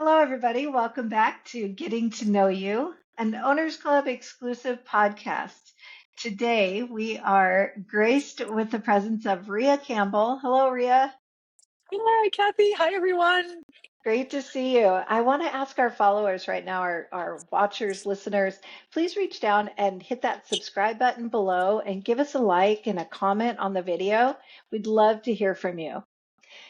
Hello, everybody. Welcome back to Getting to Know You, an Owners Club exclusive podcast. Today, we are graced with the presence of Rhea Campbell. Hello, Rhea. Hi, Kathy. Hi, everyone. Great to see you. I want to ask our followers right now, our watchers, listeners, please reach down and hit that subscribe button below and give us a like and a comment on the video. We'd love to hear from you.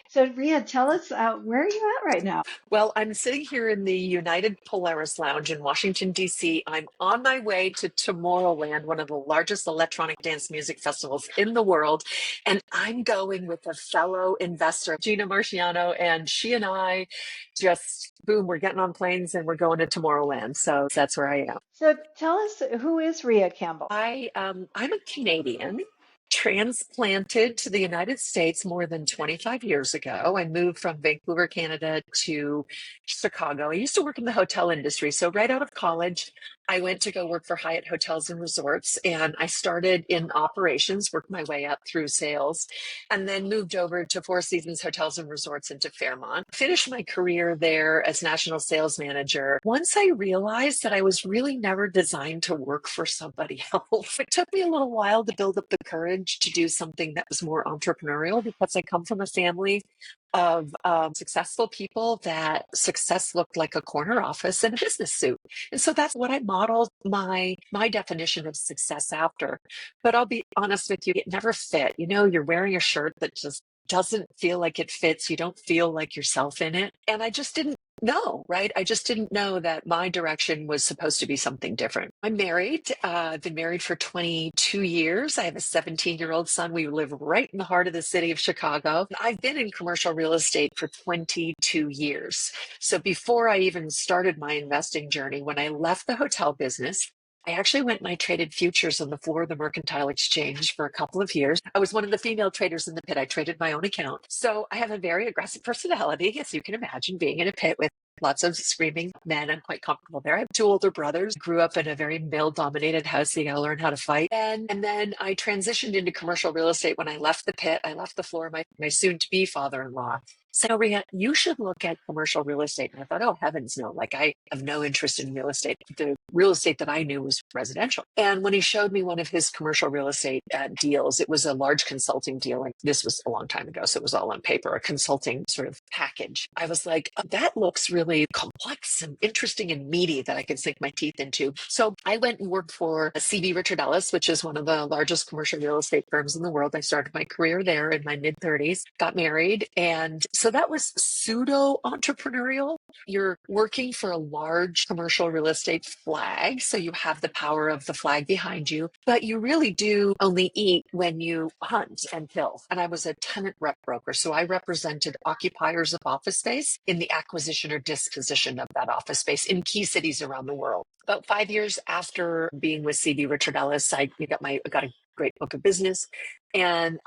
So, Rhea, tell us where are you at right now? Well, I'm sitting here in the United Polaris Lounge in Washington, D.C. I'm on my way to Tomorrowland, one of the largest electronic dance music festivals in the world. And I'm going with a fellow investor, Gina Marciano, and she and I just, boom, we're getting on planes and we're going to Tomorrowland. So that's where I am. So, tell us who is Rhea Campbell? I'm a Canadian, transplanted to the United States more than 25 years ago. I moved from Vancouver, Canada to Chicago. I used to work in the hotel industry. So right out of college, I went to go work for Hyatt Hotels and Resorts, and I started in operations, worked my way up through sales, and then moved over to Four Seasons Hotels and Resorts into Fairmont. Finished my career there as national sales manager. Once I realized that I was really never designed to work for somebody else, it took me a little while to build up the courage to do something that was more entrepreneurial because I come from a family of successful people that success looked like a corner office and a business suit. And so that's what I modeled my definition of success after. But I'll be honest with you, it never fit. You know, you're wearing a shirt that just doesn't feel like it fits. You don't feel like yourself in it. And I just didn't know, right? I just didn't know that my direction was supposed to be something different. I'm married. I've been married for 22 years. I have a 17-year-old son. We live right in the heart of the city of Chicago. I've been in commercial real estate for 22 years. So before I even started my investing journey, when I left the hotel business, I actually went and I traded futures on the floor of the Mercantile Exchange for a couple of years. I was one of the female traders in the pit. I traded my own account. So I have a very aggressive personality, as you can imagine, being in a pit with lots of screaming men. I'm quite comfortable there. I have two older brothers, grew up in a very male dominated house. So you got to learn how to fight. And then I transitioned into commercial real estate when I left the pit. I left the floor of my soon to be father in law. So, Rhea, you should look at commercial real estate. And I thought, oh, heavens no, like I have no interest in real estate. The real estate that I knew was residential. And when he showed me one of his commercial real estate deals, it was a large consulting deal. And this was a long time ago, so it was all on paper, a consulting sort of package. I was like, oh, that looks really complex and interesting and meaty that I could sink my teeth into. So I went and worked for CB Richard Ellis, which is one of the largest commercial real estate firms in the world. I started my career there in my mid 30s, got married. And so that was pseudo entrepreneurial. You're working for a large commercial real estate flag, so you have the power of the flag behind you, but you really do only eat when you hunt and kill. And I was a tenant rep broker, so I represented occupiers of office space in the acquisition or disposition of that office space in key cities around the world. About 5 years after being with CB Richard Ellis, I got a great book of business and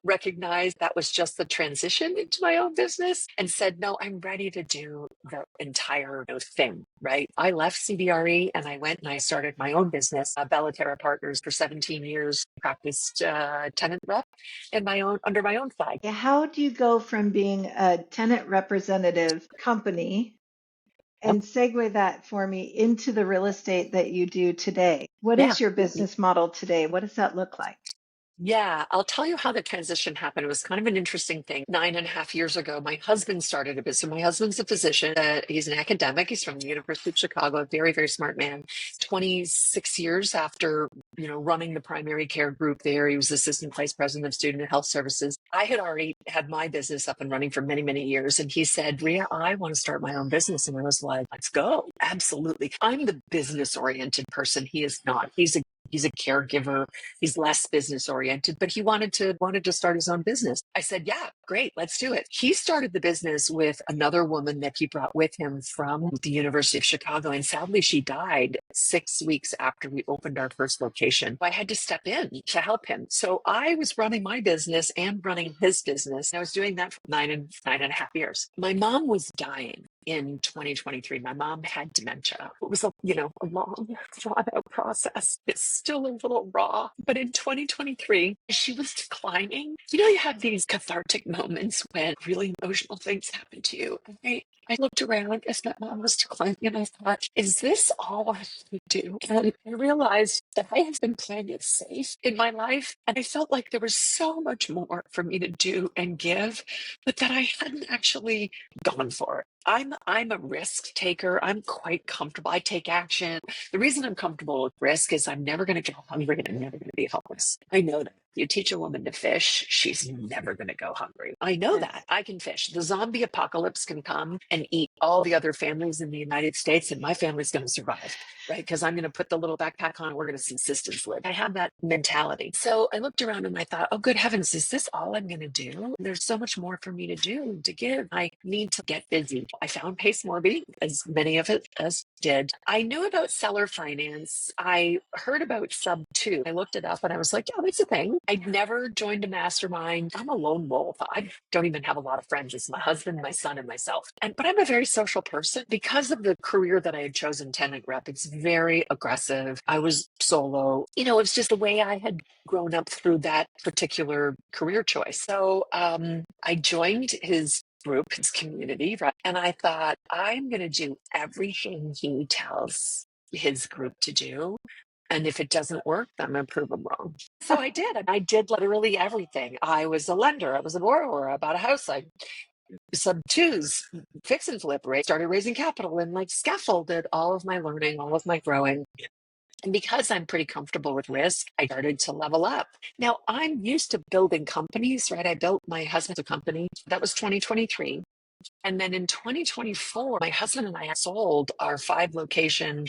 recognized that was just the transition into my own business and said, no, I'm ready to do the entire thing, right? I left CBRE and I went and I started my own business, Bellaterra Partners, for 17 years, practiced tenant rep in under my own flag. Yeah, how do you go from being a tenant representative company and segue that for me into the real estate that you do today? What Yeah. is your business model today? What does that look like? Yeah, I'll tell you how the transition happened. It was kind of an interesting thing. 9.5 years ago, my husband started a business. So my husband's a physician. He's an academic. He's from the University of Chicago, a very, very smart man. 26 years after, running the primary care group there, he was assistant vice president of student and health services. I had already had my business up and running for many, many years. And he said, Rhea, I want to start my own business. And I was like, let's go. Absolutely. I'm the business oriented person. He is not. He's a caregiver. He's less business oriented, but he wanted to start his own business. I said, yeah, great, let's do it. He started the business with another woman that he brought with him from the University of Chicago. And sadly, she died 6 weeks after we opened our first location. I had to step in to help him. So I was running my business and running his business. I was doing that for 9.5 years. My mom was dying in 2023. My mom had dementia. It was a long, drawn out process. It's still a little raw. But in 2023, she was declining. You have these cathartic moments when really emotional things happen to you. Right? I looked around as my mom was declining and I thought, is this all I should do? And I realized that I have been playing it safe in my life. And I felt like there was so much more for me to do and give, but that I hadn't actually gone for it. I'm a risk taker. I'm quite comfortable. I take action. The reason I'm comfortable with risk is I'm never going to go hungry and I'm never going to be homeless. I know that. You teach a woman to fish, she's never going to go hungry. I know Yes. that. I can fish. The zombie apocalypse can come and eat all the other families in the United States, and my family's going to survive, right? Because I'm going to put the little backpack on and we're going to subsistence live. I have that mentality. So I looked around and I thought, oh, good heavens, is this all I'm going to do? There's so much more for me to do, to give. I need to get busy. I found Pace Morby, as many of us did. I knew about seller finance. I heard about Sub 2. I looked it up and I was like, yeah, that's a thing. I'd never joined a mastermind. I'm a lone wolf. I don't even have a lot of friends. It's my husband, my son, and myself. But I'm a very social person because of the career that I had chosen, tenant rep. It's very aggressive. I was solo. It's just the way I had grown up through that particular career choice. So I joined his group, his community, right? And I thought, I'm going to do everything he tells his group to do. And if it doesn't work, then I'm going to prove them wrong. So I did. And I did literally everything. I was a lender. I was a borrower. I bought a house. I sub twos, fix and flip rate, started raising capital and like scaffolded all of my learning, all of my growing. And because I'm pretty comfortable with risk, I started to level up. Now I'm used to building companies, right? I built my husband's company. That was 2023. And then in 2024, my husband and I sold our 5 location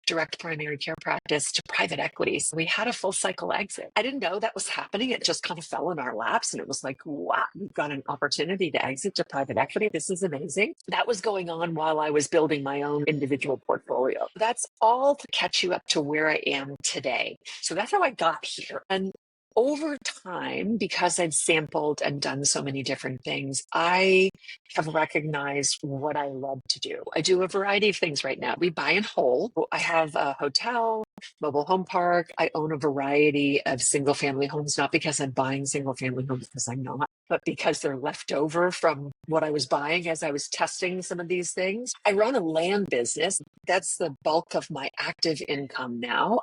direct primary care practice to private equity. So we had a full cycle exit. I didn't know that was happening. It just kind of fell in our laps. And it was like, wow, we've got an opportunity to exit to private equity. This is amazing. That was going on while I was building my own individual portfolio. That's all to catch you up to where I am today. So that's how I got here. And over time, because I've sampled and done so many different things, I have recognized what I love to do. I do a variety of things right now. We buy and hold. I have a hotel, mobile home park. I own a variety of single family homes, not because I'm buying single family homes, because I'm not, but because they're left over from what I was buying as I was testing some of these things. I run a land business. That's the bulk of my active income now.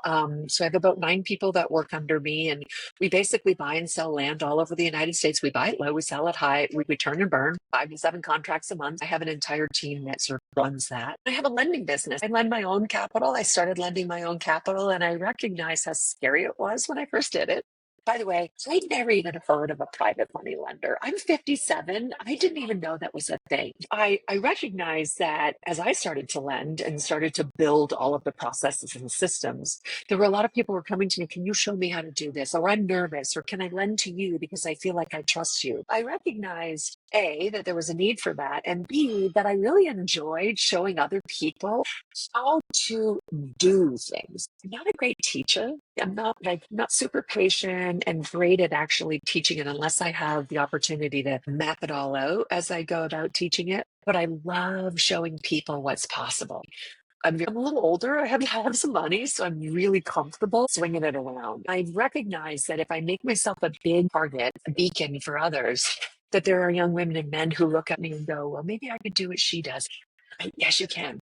So I have about 9 people that work under me, and we basically buy and sell land all over the United States. We buy it low, we sell it high, we turn and burn 5 to 7 contracts a month. I have an entire team that sort of runs that. I have a lending business. I lend my own capital. I started lending my own capital, and I recognized how scary it was when I first did it. By the way, I never even heard of a private money lender. I'm 57. I didn't even know that was a thing. I recognize that as I started to lend and started to build all of the processes and systems, there were a lot of people who were coming to me, can you show me how to do this? Or I'm nervous, or can I lend to you because I feel like I trust you? I recognized A, that there was a need for that, and B, that I really enjoyed showing other people how to do things. I'm not a great teacher. I'm not super patient and great at actually teaching it unless I have the opportunity to map it all out as I go about teaching it. But I love showing people what's possible. I'm a little older. I have some money, so I'm really comfortable swinging it around. I recognize that if I make myself a big target, a beacon for others, that there are young women and men who look at me and go, well, maybe I could do what she does. Yes, you can.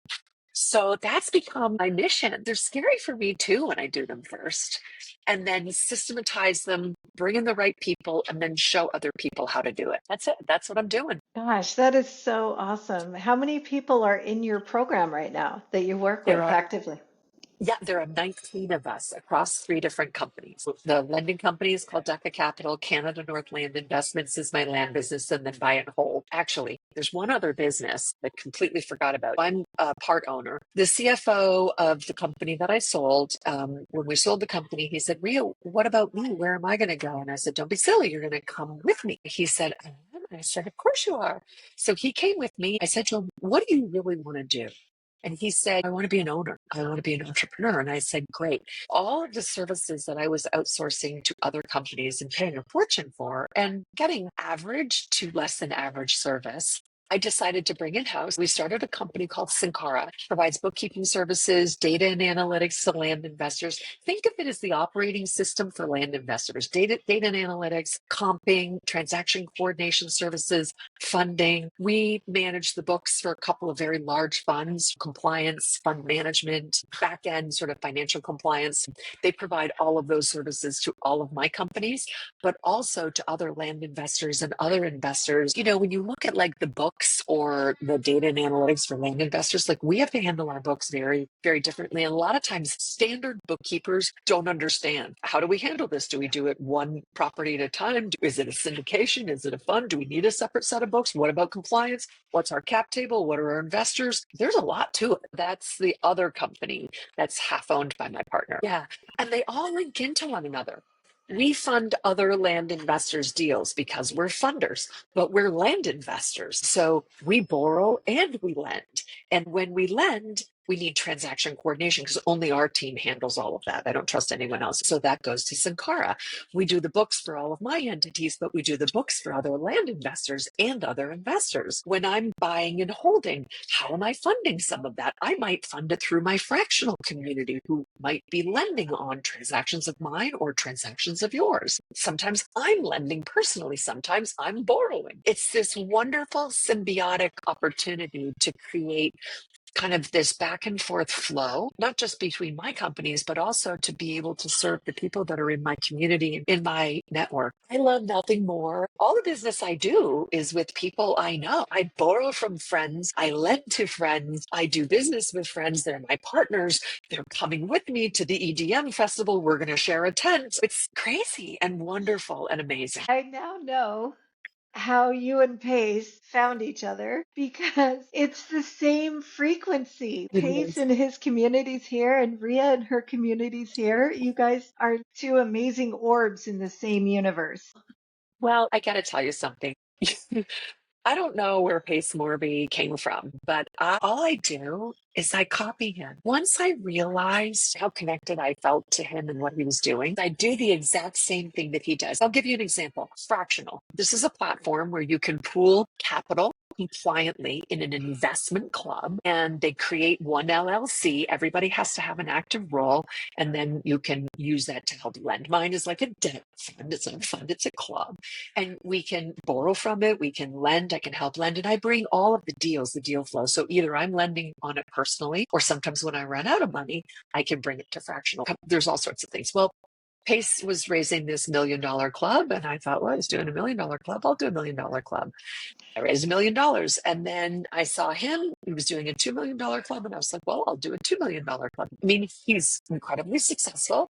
So that's become my mission. They're scary for me too when I do them first, and then systematize them, bring in the right people, and then show other people how to do it. That's it. That's what I'm doing. Gosh, that is so awesome. How many people are in your program right now that you work There with are actively? Yeah, there are 19 of us across 3 different companies. The lending company is called Deca Capital. Canada North Land Investments is my land business, and then buy and hold. Actually, there's one other business that I completely forgot about. I'm a part owner. The CFO of the company that I sold, when we sold the company, he said, Rhea, what about me? Where am I going to go? And I said, don't be silly. You're going to come with me. He said, I am. And I said, of course you are. So he came with me. I said to him, what do you really want to do? And he said, I want to be an owner. I want to be an entrepreneur. And I said, great. All of the services that I was outsourcing to other companies and paying a fortune for and getting average to less than average service, I decided to bring it house. We started a company called Syncara, provides bookkeeping services, data and analytics to land investors. Think of it as the operating system for land investors. Data and analytics, comping, transaction coordination services, funding. We manage the books for a couple of very large funds, compliance, fund management, back end sort of financial compliance. They provide all of those services to all of my companies, but also to other land investors and other investors. You know, when you look at like the books or the data and analytics for land investors, like we have to handle our books very, very differently. And a lot of times standard bookkeepers don't understand, how do we handle this? Do we do it one property at a time? Is it a syndication? Is it a fund? Do we need a separate set of books? What about compliance? What's our cap table? What are our investors? There's a lot to it. That's the other company that's half owned by my partner. Yeah. And they all link into one another. We fund other land investors' deals because we're funders, but we're land investors. So we borrow and we lend. And when we lend, we need transaction coordination because only our team handles all of that. I don't trust anyone else. So that goes to Sankara. We do the books for all of my entities, but we do the books for other land investors and other investors. When I'm buying and holding, how am I funding some of that? I might fund it through my fractional community who might be lending on transactions of mine or transactions of yours. Sometimes I'm lending personally, sometimes I'm borrowing. It's this wonderful symbiotic opportunity to create kind of this back and forth flow, not just between my companies, but also to be able to serve the people that are in my community, in my network. I love nothing more. All the business I do is with people I know. I borrow from friends. I lend to friends. I do business with friends. They're my partners. They're coming with me to the EDM festival. We're going to share a tent. It's crazy and wonderful and amazing. I now know how you and Pace found each other because it's the same frequency. It Pace is. and his communities here and Rhea and her communities here. You guys are two amazing orbs in the same universe. Well, I got to tell you something. I don't know where Pace Morby came from, but all I do is I copy him. Once I realized how connected I felt to him and what he was doing, I do the exact same thing that he does. I'll give you an example. Fractional. This is a platform where you can pool capital compliantly in an investment club, and they create one LLC. Everybody has to have an active role, and then you can use that to help lend. Mine is like a debt fund. It's not a fund, it's a club. And we can borrow from it, we can lend, I can help lend, and I bring all of the deals, the deal flow. So either I'm lending on it personally, or sometimes when I run out of money, I can bring it to fractional. There's all sorts of things. Well, Pace was raising this $1 million club, and I thought, well, he's doing $1 million club. I'll do $1 million club. I raised $1 million. And then I saw him, he was doing a $2 million club. And I was like, well, I'll do a $2 million club. I mean, he's incredibly successful.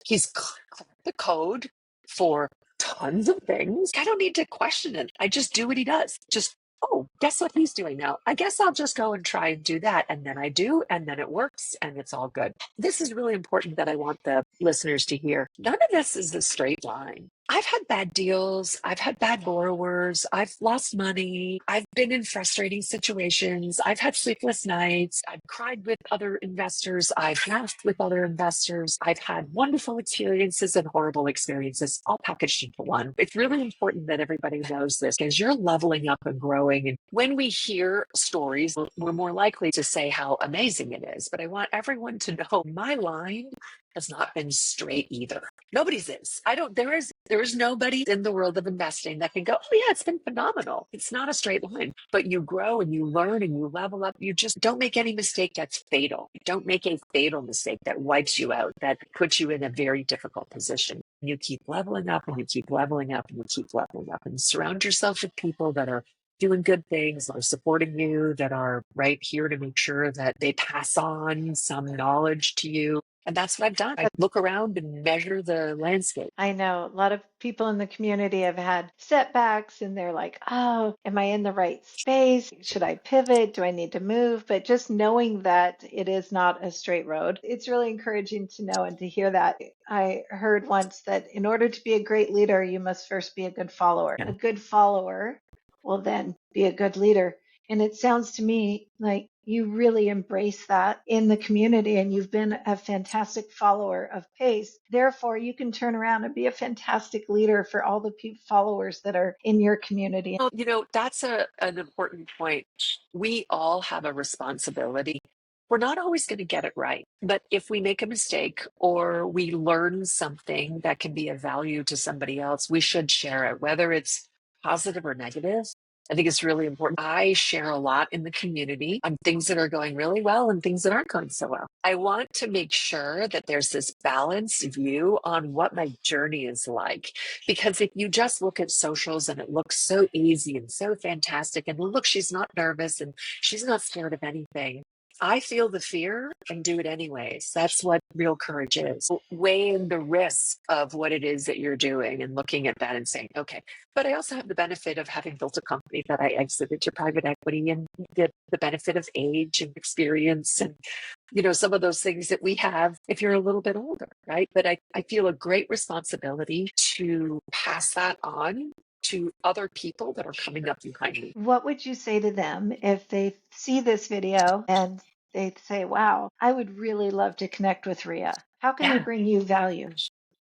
He's cracked the code for tons of things. I don't need to question it. I just do what he does. Just, oh, guess what he's doing now? I guess I'll just go and try and do that. And then I do, and then it works, and it's all good. This is really important that I want the listeners to hear. None of this is a straight line. I've had bad deals. I've had bad borrowers. I've lost money. I've been in frustrating situations. I've had sleepless nights. I've cried with other investors. I've laughed with other investors. I've had wonderful experiences and horrible experiences, all packaged into one. It's really important that everybody knows this because you're leveling up and growing. And when we hear stories, we're more likely to say how amazing it is. But I want everyone to know my line has not been straight either. Nobody's is. There is nobody in the world of investing that can go, oh yeah, it's been phenomenal. It's not a straight line, but you grow and you learn and you level up. You just don't make any mistake that's fatal. Don't make a fatal mistake that wipes you out, that puts you in a very difficult position. You keep leveling up and you keep leveling up and you keep leveling up, and surround yourself with people that are doing good things, that are supporting you, that are right here to make sure that they pass on some knowledge to you. And that's what I've done. I look around and measure the landscape. I know a lot of people in the community have had setbacks and they're like, oh, am I in the right space? Should I pivot? Do I need to move? But just knowing that it is not a straight road, it's really encouraging to know and to hear that. I heard once that in order to be a great leader, you must first be a good follower. Yeah. A good follower will then be a good leader. And it sounds to me like You really embrace that in the community, and you've been a fantastic follower of PACE. Therefore, you can turn around and be a fantastic leader for all the followers that are in your community. Well, that's an important point. We all have a responsibility. We're not always going to get it right, but if we make a mistake or we learn something that can be of value to somebody else, we should share it, whether it's positive or negative. I think it's really important. I share a lot in the community on things that are going really well and things that aren't going so well. I want to make sure that there's this balanced view on what my journey is like. Because if you just look at socials and it looks so easy and so fantastic, and look, she's not nervous and she's not scared of anything. I feel the fear and do it anyways. That's what real courage is. Weighing the risk of what it is that you're doing and looking at that and saying, okay. But I also have the benefit of having built a company that I exited to private equity and the benefit of age and experience and some of those things that we have if you're a little bit older, right? But I feel a great responsibility to pass that on to other people that are coming up behind me. What would you say to them if they see this video and they say, wow, I would really love to connect with Rhea? How can they Yeah. bring you value?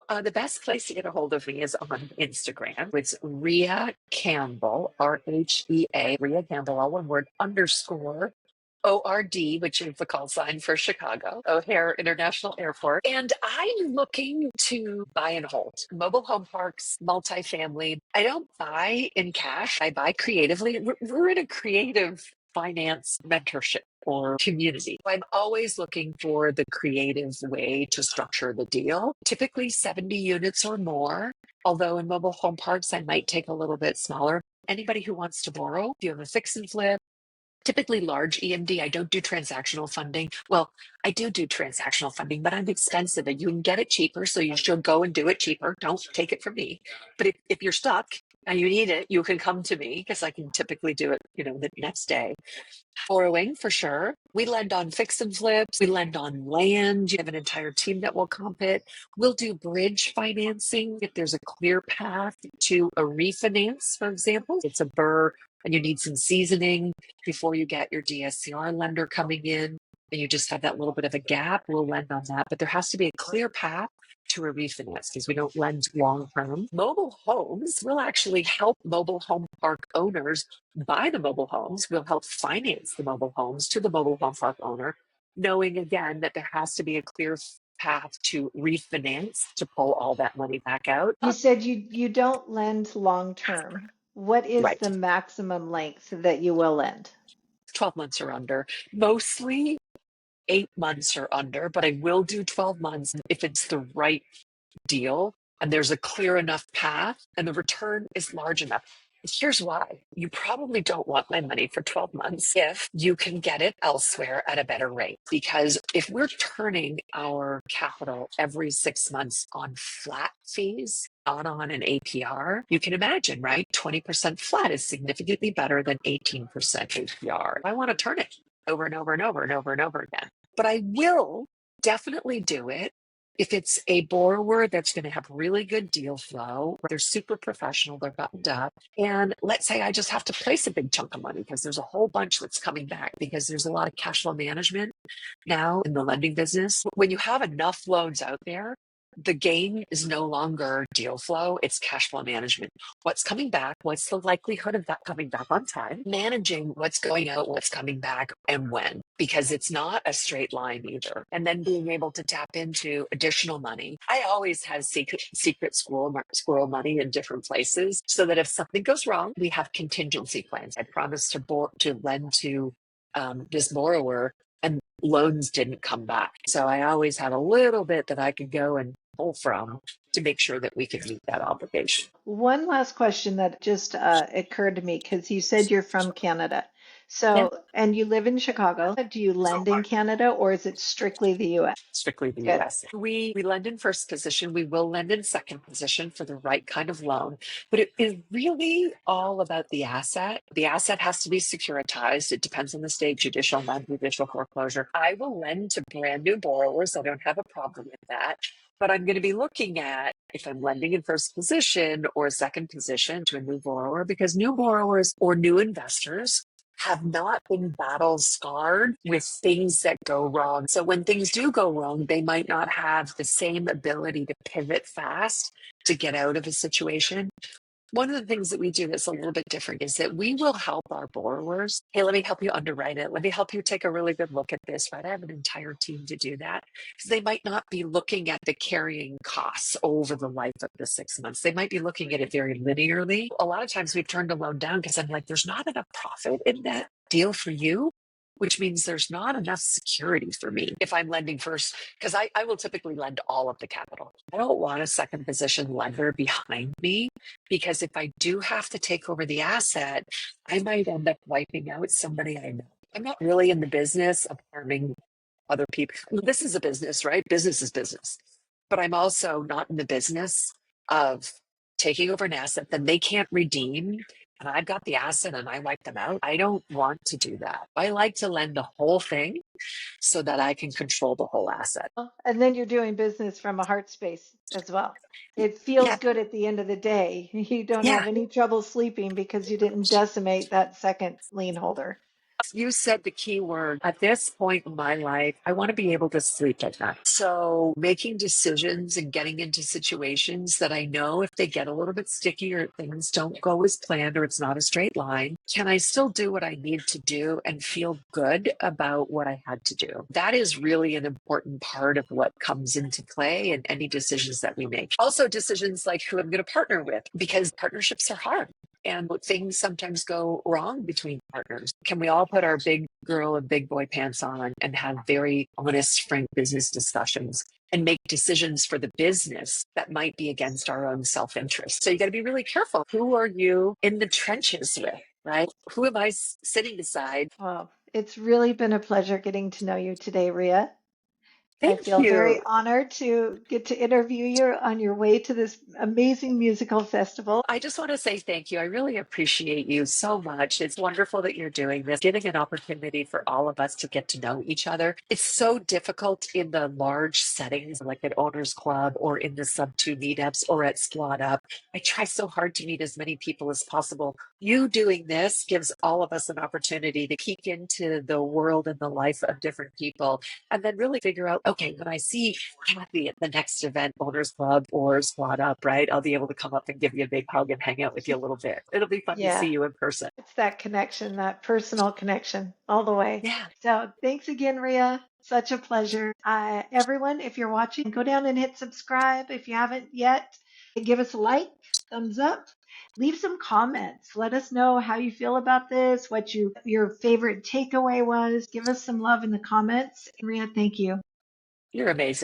The best place to get a hold of me is on Instagram. It's Rhea Campbell, RHEA, Rhea Campbell, all one word, underscore ORD, which is the call sign for Chicago, O'Hare International Airport. And I'm looking to buy and hold mobile home parks, multifamily. I don't buy in cash, I buy creatively. We're in a creative finance mentorship or community. I'm always looking for the creative way to structure the deal, typically 70 units or more. Although in mobile home parks, I might take a little bit smaller. Anybody who wants to borrow, if you have a fix and flip, typically large EMD. I don't do transactional funding. Well, I do transactional funding, but I'm expensive and you can get it cheaper. So you should go and do it cheaper. Don't take it from me. But if you're stuck and you need it, you can come to me because I can typically do it, the next day. Borrowing for sure. We lend on fix and flips. We lend on land. You have an entire team that will comp it. We'll do bridge financing if there's a clear path to a refinance, for example. It's a burr and you need some seasoning before you get your DSCR lender coming in and you just have that little bit of a gap. We'll lend on that. But there has to be a clear path to a refinance because we don't lend long term. Mobile homes will actually help mobile home park owners buy the mobile homes. We'll help finance the mobile homes to the mobile home park owner, knowing again that there has to be a clear path to refinance to pull all that money back out. You said you don't lend long term. What is Right. the maximum length that you will lend? 12 months or under. Mostly 8 months or under, but I will do 12 months if it's the right deal and there's a clear enough path and the return is large enough. Here's why. You probably don't want my money for 12 months if you can get it elsewhere at a better rate. Because if we're turning our capital every 6 months on flat fees, not on an APR, you can imagine, right? 20% flat is significantly better than 18% APR. I want to turn it over and over and over and over and over again. But I will definitely do it if it's a borrower that's going to have really good deal flow, they're super professional, they're buttoned up. And let's say I just have to place a big chunk of money because there's a whole bunch that's coming back because there's a lot of cash flow management now in the lending business. When you have enough loans out there, the game is no longer deal flow, it's cash flow management. What's coming back? What's the likelihood of that coming back on time? Managing what's going out, what's coming back, and when, because it's not a straight line either. And then being able to tap into additional money. I always have secret squirrel money in different places so that if something goes wrong, we have contingency plans. I promised to lend to this borrower and loans didn't come back. So I always had a little bit that I could go and pull from to make sure that we could meet that obligation. One last question that just occurred to me because you said you're from Canada. Yeah. So, and you live in Chicago. Do you lend in Canada or is it strictly the US? Strictly the Good. US. We lend in first position. We will lend in second position for the right kind of loan. But it is really all about the asset. The asset has to be securitized. It depends on the state, judicial, non-judicial foreclosure. I will lend to brand new borrowers. I don't have a problem with that. But I'm going to be looking at if I'm lending in first position or second position to a new borrower, because new borrowers or new investors have not been battle scarred with things that go wrong. So when things do go wrong, they might not have the same ability to pivot fast to get out of a situation. One of the things that we do that's a little bit different is that we will help our borrowers. Hey, let me help you underwrite it. Let me help you take a really good look at this, right? I have an entire team to do that because they might not be looking at the carrying costs over the life of the 6 months. They might be looking at it very linearly. A lot of times we've turned a loan down because I'm like, there's not enough profit in that deal for you, which means there's not enough security for me if I'm lending first, because I will typically lend all of the capital. I don't want a second position lender behind me because if I do have to take over the asset, I might end up wiping out somebody I know. I'm not really in the business of harming other people. This is a business, right? Business is business. But I'm also not in the business of taking over an asset that they can't redeem. And I've got the asset and I wipe them out. I don't want to do that. I like to lend the whole thing so that I can control the whole asset. And then you're doing business from a heart space as well. It feels Yeah. good at the end of the day. You don't Yeah. have any trouble sleeping because you didn't decimate that second lien holder. You said the key word. At this point in my life, I want to be able to sleep at night. So making decisions and getting into situations that I know if they get a little bit sticky or things don't go as planned or it's not a straight line, can I still do what I need to do and feel good about what I had to do? That is really an important part of what comes into play in any decisions that we make. Also, decisions like who I'm going to partner with, because partnerships are hard and things sometimes go wrong between partners. Can we all put our big girl and big boy pants on and have very honest, frank business discussions and make decisions for the business that might be against our own self-interest? So you got to be really careful. Who are you in the trenches with, right? Who am I sitting beside? Well, it's really been a pleasure getting to know you today, Rhea. I Thank feel very you. honored to get to interview you on your way to this amazing musical festival. I just want to say thank you. I really appreciate you so much. It's wonderful that you're doing this, giving an opportunity for all of us to get to know each other. It's so difficult in the large settings like at Owners Club or in the Sub 2 meetups or at Squad Up. I try so hard to meet as many people as possible. You doing this gives all of us an opportunity to peek into the world and the life of different people and then really figure out, okay, when I see Kathy at the next event, Owners Club or Squad Up, right? I'll be able to come up and give you a big hug and hang out with you a little bit. It'll be fun to see Yeah, you in person. it's that connection, that personal connection all the way. Yeah, So thanks again, Rhea. Such a pleasure. Everyone, if you're watching, go down and hit subscribe if you haven't yet. Give us a like, thumbs up. Leave some comments. Let us know how you feel about this, what your favorite takeaway was. Give us some love in the comments. Rhea, thank you. you're amazing.